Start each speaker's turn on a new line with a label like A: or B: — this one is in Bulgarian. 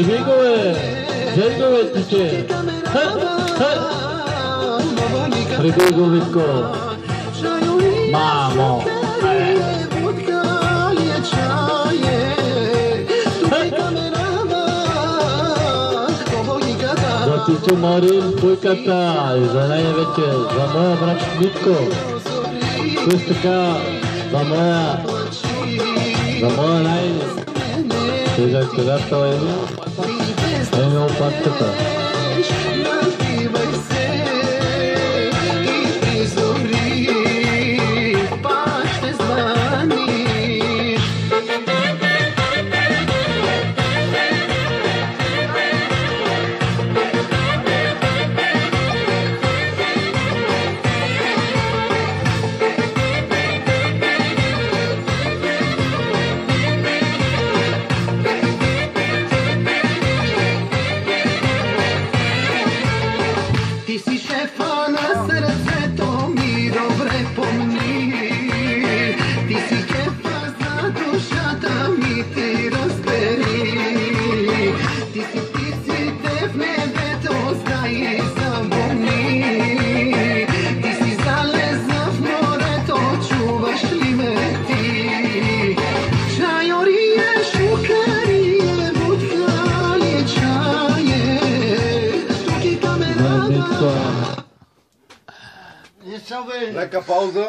A: Живи го, бе! Взей го, бе, тиче! Приби го, Витко! Мамо! За тиче Марин, пуйката! И за нея вече, за моя брат Витко! Също така, за моя най-тежък приятел Емил Патката.
B: Ти си шефа на сърцето ми, добре помни. Ти си кефа за душата ми, ти разбери. Ти си птиците в небето, знай и запомни. Ти си залезна в морето, чуваш ли ме ти? Чайорие, шукарие, водка ли чае?
A: Витко!
C: Лека пауза.